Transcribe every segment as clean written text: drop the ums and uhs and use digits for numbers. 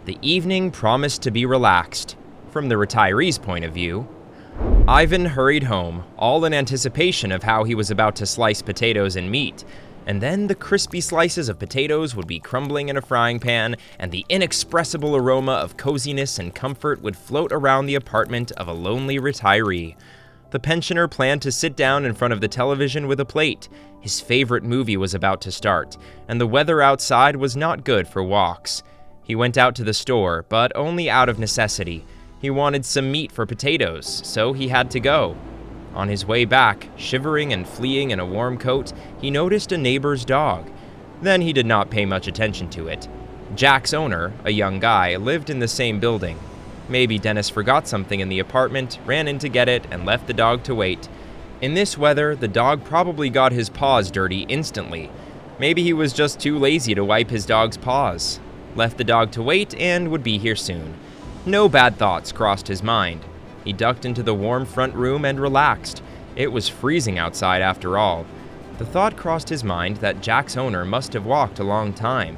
The evening promised to be relaxed. From the retiree's point of view, Ivan hurried home, all in anticipation of how he was about to slice potatoes and meat, and then the crispy slices of potatoes would be crumbling in a frying pan, and the inexpressible aroma of coziness and comfort would float around the apartment of a lonely retiree. The pensioner planned to sit down in front of the television with a plate. His favorite movie was about to start, and the weather outside was not good for walks. He went out to the store, but only out of necessity. He wanted some meat for potatoes, so he had to go. On his way back, shivering and fleeing in a warm coat, he noticed a neighbor's dog. Then he did not pay much attention to it. Jack's owner, a young guy, lived in the same building. Maybe Dennis forgot something in the apartment, ran in to get it, and left the dog to wait. In this weather, the dog probably got his paws dirty instantly. Maybe he was just too lazy to wipe his dog's paws. Left the dog to wait and would be here soon. No bad thoughts crossed his mind. He ducked into the warm front room and relaxed. It was freezing outside after all. The thought crossed his mind that Jack's owner must have walked a long time.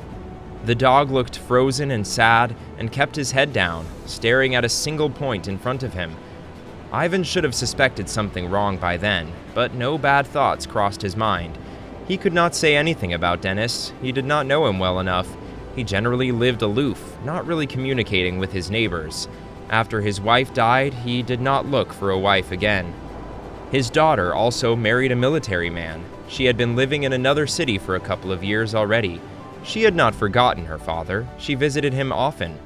The dog looked frozen and sad and kept his head down, staring at a single point in front of him. Ivan should have suspected something wrong by then, but no bad thoughts crossed his mind. He could not say anything about Dennis. He did not know him well enough. He generally lived aloof, not really communicating with his neighbors. After his wife died, he did not look for a wife again. His daughter also married a military man. She had been living in another city for a couple of years already. She had not forgotten her father. She visited him often.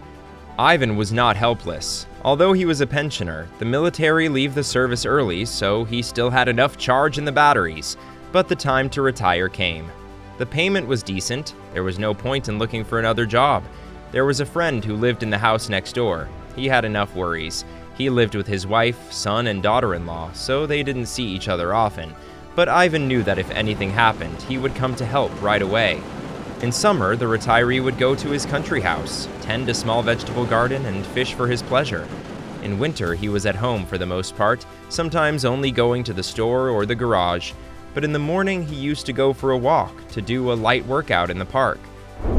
Ivan was not helpless. Although he was a pensioner, the military leave the service early, so he still had enough charge in the batteries. But the time to retire came. The payment was decent. There was no point in looking for another job. There was a friend who lived in the house next door. He had enough worries. He lived with his wife, son, and daughter-in-law, so they didn't see each other often. But Ivan knew that if anything happened, he would come to help right away. In summer, the retiree would go to his country house, tend a small vegetable garden, and fish for his pleasure. In winter, he was at home for the most part, sometimes only going to the store or the garage. But in the morning, he used to go for a walk, to do a light workout in the park.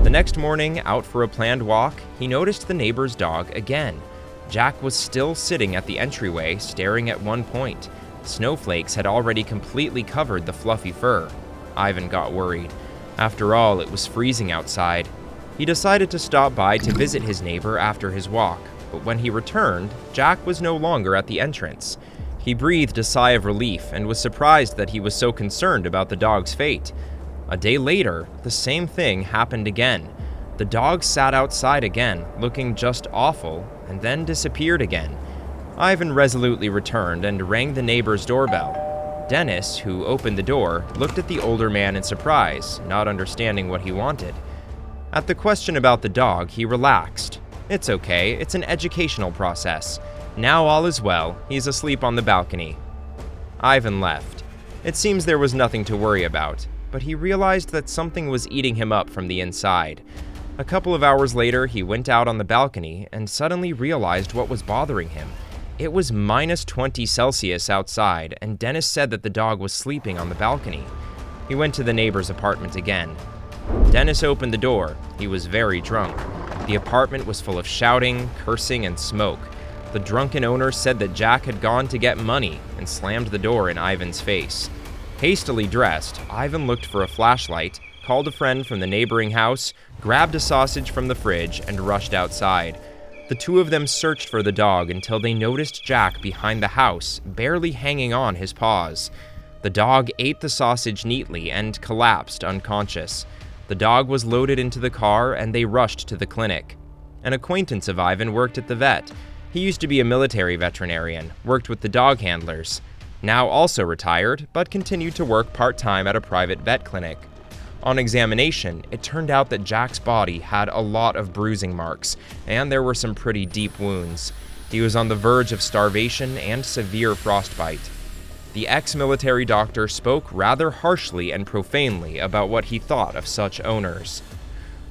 The next morning, out for a planned walk, he noticed the neighbor's dog again. Jack was still sitting at the entryway, staring at one point. Snowflakes had already completely covered the fluffy fur. Ivan got worried. After all, it was freezing outside. He decided to stop by to visit his neighbor after his walk, but when he returned, Jack was no longer at the entrance. He breathed a sigh of relief and was surprised that he was so concerned about the dog's fate. A day later, the same thing happened again. The dog sat outside again, looking just awful, and then disappeared again. Ivan resolutely returned and rang the neighbor's doorbell. Dennis, who opened the door, looked at the older man in surprise, not understanding what he wanted. At the question about the dog, he relaxed. "It's okay, it's an educational process. Now all is well, he's asleep on the balcony." Ivan left. It seems there was nothing to worry about, but he realized that something was eating him up from the inside. A couple of hours later, he went out on the balcony and suddenly realized what was bothering him. It was -20 Celsius outside, and Dennis said that the dog was sleeping on the balcony. He went to the neighbor's apartment again. Dennis opened the door. He was very drunk. The apartment was full of shouting, cursing, and smoke. The drunken owner said that Jack had gone to get money and slammed the door in Ivan's face. Hastily dressed, Ivan looked for a flashlight, called a friend from the neighboring house, grabbed a sausage from the fridge, and rushed outside. The two of them searched for the dog until they noticed Jack behind the house, barely hanging on his paws. The dog ate the sausage neatly and collapsed unconscious. The dog was loaded into the car and they rushed to the clinic. An acquaintance of Ivan worked at the vet. He used to be a military veterinarian, worked with the dog handlers. Now also retired, but continued to work part-time at a private vet clinic. On examination, it turned out that Jack's body had a lot of bruising marks, and there were some pretty deep wounds. He was on the verge of starvation and severe frostbite. The ex-military doctor spoke rather harshly and profanely about what he thought of such owners.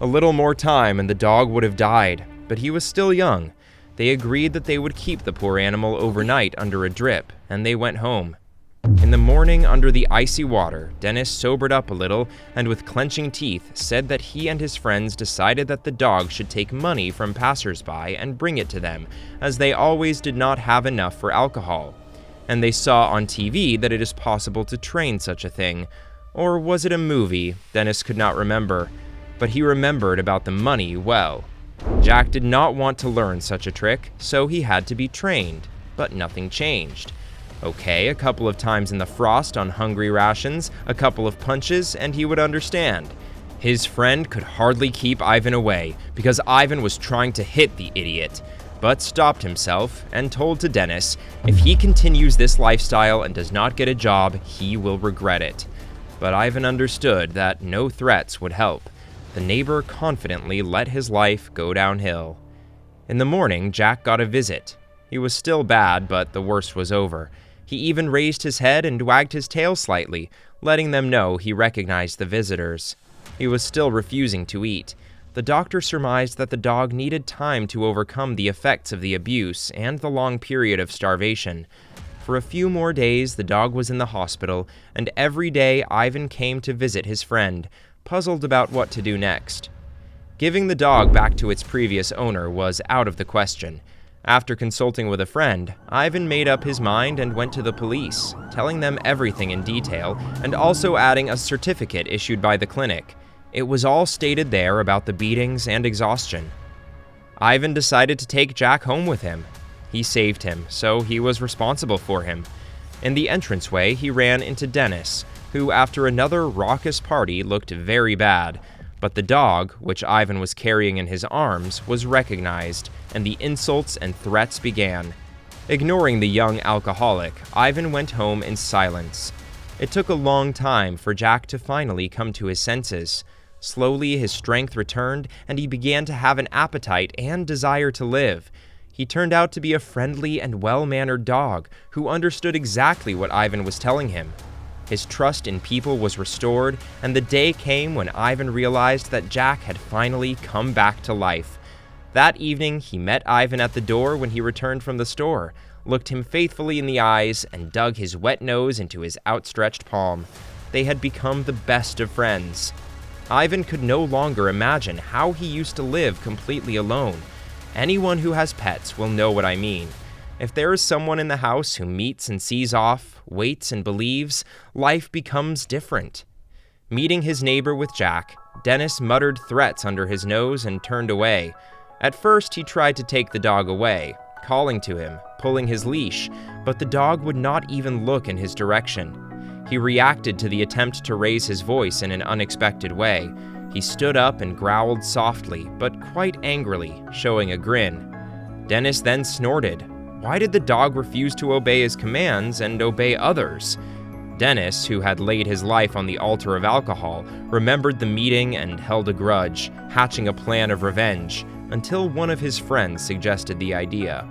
A little more time and the dog would have died, but he was still young. They agreed that they would keep the poor animal overnight under a drip, and they went home. In the morning, under the icy water, Dennis sobered up a little and with clenching teeth said that he and his friends decided that the dog should take money from passersby and bring it to them, as they always did not have enough for alcohol. And they saw on TV that it is possible to train such a thing. Or was it a movie? Dennis could not remember. But he remembered about the money well. Jack did not want to learn such a trick, so he had to be trained. But nothing changed. Okay, a couple of times in the frost on hungry rations, a couple of punches, and he would understand. His friend could hardly keep Ivan away, because Ivan was trying to hit the idiot, but stopped himself and told to Dennis, if he continues this lifestyle and does not get a job, he will regret it. But Ivan understood that no threats would help. The neighbor confidently let his life go downhill. In the morning, Jack got a visit. He was still bad, but the worst was over. He even raised his head and wagged his tail slightly, letting them know he recognized the visitors. He was still refusing to eat. The doctor surmised that the dog needed time to overcome the effects of the abuse and the long period of starvation. For a few more days, the dog was in the hospital, and every day Ivan came to visit his friend, puzzled about what to do next. Giving the dog back to its previous owner was out of the question. After consulting with a friend, Ivan made up his mind and went to the police, telling them everything in detail and also adding a certificate issued by the clinic. It was all stated there about the beatings and exhaustion. Ivan decided to take Jack home with him. He saved him, so he was responsible for him. In the entranceway, he ran into Dennis, who after another raucous party looked very bad. But the dog, which Ivan was carrying in his arms, was recognized, and the insults and threats began. Ignoring the young alcoholic, Ivan went home in silence. It took a long time for Jack to finally come to his senses. Slowly, his strength returned, and he began to have an appetite and desire to live. He turned out to be a friendly and well-mannered dog who understood exactly what Ivan was telling him. His trust in people was restored, and the day came when Ivan realized that Jack had finally come back to life. That evening, he met Ivan at the door when he returned from the store, looked him faithfully in the eyes, and dug his wet nose into his outstretched palm. They had become the best of friends. Ivan could no longer imagine how he used to live completely alone. Anyone who has pets will know what I mean. If there is someone in the house who meets and sees off, waits and believes, life becomes different. Meeting his neighbor with Jack, Dennis muttered threats under his nose and turned away. At first, he tried to take the dog away, calling to him, pulling his leash, but the dog would not even look in his direction. He reacted to the attempt to raise his voice in an unexpected way. He stood up and growled softly, but quite angrily, showing a grin. Dennis then snorted. Why did the dog refuse to obey his commands and obey others? Dennis, who had laid his life on the altar of alcohol, remembered the meeting and held a grudge, hatching a plan of revenge, until one of his friends suggested the idea.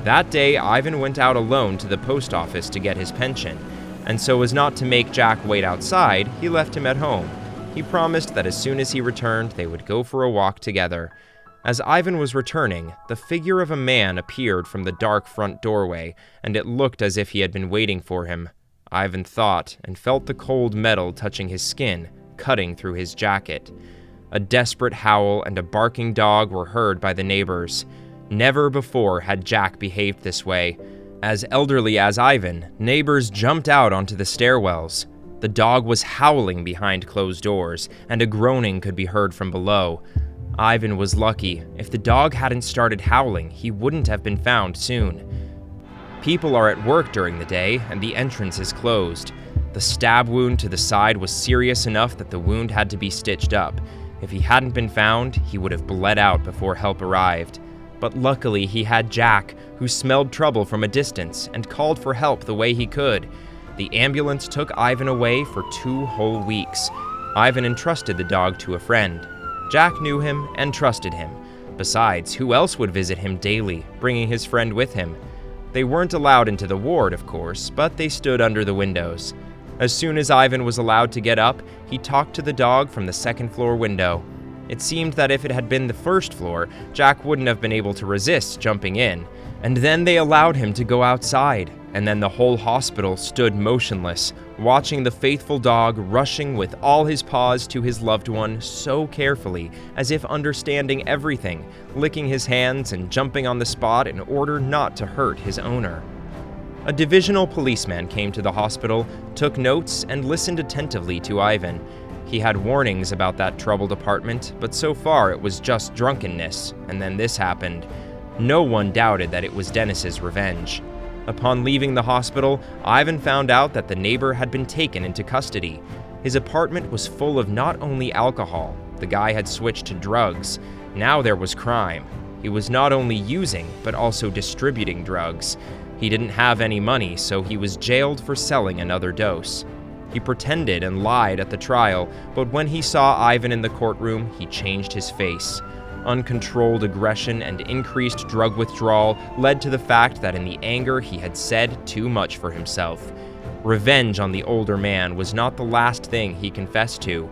That day, Ivan went out alone to the post office to get his pension, and so as not to make Jack wait outside, he left him at home. He promised that as soon as he returned, they would go for a walk together. As Ivan was returning, the figure of a man appeared from the dark front doorway, and it looked as if he had been waiting for him. Ivan thought and felt the cold metal touching his skin, cutting through his jacket. A desperate howl and a barking dog were heard by the neighbors. Never before had Jack behaved this way. As elderly as Ivan, neighbors jumped out onto the stairwells. The dog was howling behind closed doors, and a groaning could be heard from below. Ivan was lucky. If the dog hadn't started howling, he wouldn't have been found soon. People are at work during the day, and the entrance is closed. The stab wound to the side was serious enough that the wound had to be stitched up. If he hadn't been found, he would have bled out before help arrived. But luckily, he had Jack, who smelled trouble from a distance and called for help the way he could. The ambulance took Ivan away for 2 whole weeks. Ivan entrusted the dog to a friend. Jack knew him and trusted him. Besides, who else would visit him daily, bringing his friend with him? They weren't allowed into the ward, of course, but they stood under the windows. As soon as Ivan was allowed to get up, he talked to the dog from the second-floor window. It seemed that if it had been the first floor, Jack wouldn't have been able to resist jumping in. And then they allowed him to go outside, and then the whole hospital stood motionless, watching the faithful dog rushing with all his paws to his loved one so carefully, as if understanding everything, licking his hands and jumping on the spot in order not to hurt his owner. A divisional policeman came to the hospital, took notes, and listened attentively to Ivan. He had warnings about that troubled apartment, but so far it was just drunkenness, and then this happened. No one doubted that it was Dennis's revenge. Upon leaving the hospital, Ivan found out that the neighbor had been taken into custody. His apartment was full of not only alcohol, the guy had switched to drugs. Now there was crime. He was not only using, but also distributing drugs. He didn't have any money, so he was jailed for selling another dose. He pretended and lied at the trial, but when he saw Ivan in the courtroom, he changed his face. Uncontrolled aggression and increased drug withdrawal led to the fact that in the anger he had said too much for himself. Revenge on the older man was not the last thing he confessed to.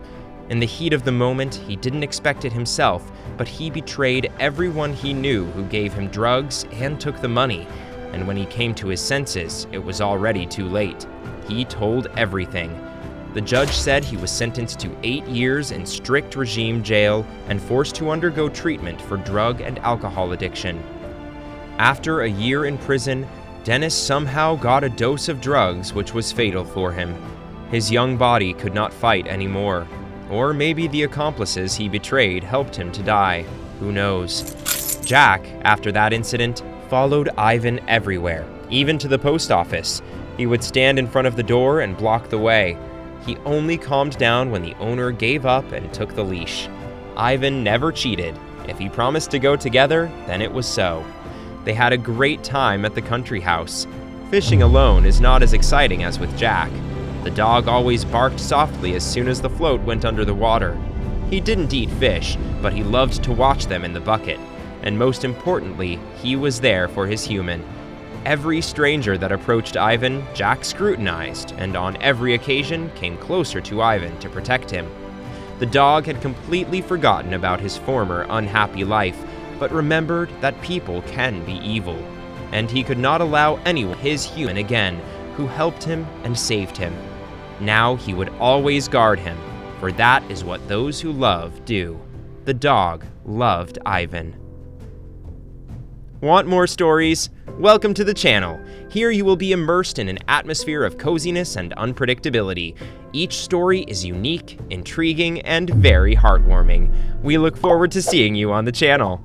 In the heat of the moment, he didn't expect it himself, but he betrayed everyone he knew who gave him drugs and took the money. And when he came to his senses, it was already too late. He told everything. The judge said he was sentenced to 8 years in strict regime jail and forced to undergo treatment for drug and alcohol addiction. After a year in prison, Dennis somehow got a dose of drugs which was fatal for him. His young body could not fight anymore. Or maybe the accomplices he betrayed helped him to die. Who knows? Jack, after that incident, followed Ivan everywhere, even to the post office. He would stand in front of the door and block the way. He only calmed down when the owner gave up and took the leash. Ivan never cheated. If he promised to go together, then it was so. They had a great time at the country house. Fishing alone is not as exciting as with Jack. The dog always barked softly as soon as the float went under the water. He didn't eat fish, but he loved to watch them in the bucket. And most importantly, he was there for his human. Every stranger that approached Ivan, Jack scrutinized, and on every occasion came closer to Ivan to protect him. The dog had completely forgotten about his former unhappy life, but remembered that people can be evil, and he could not allow anyone his human again who helped him and saved him. Now he would always guard him, for that is what those who love do. The dog loved Ivan. Want more stories? Welcome to the channel. Here you will be immersed in an atmosphere of coziness and unpredictability. Each story is unique, intriguing, and very heartwarming. We look forward to seeing you on the channel.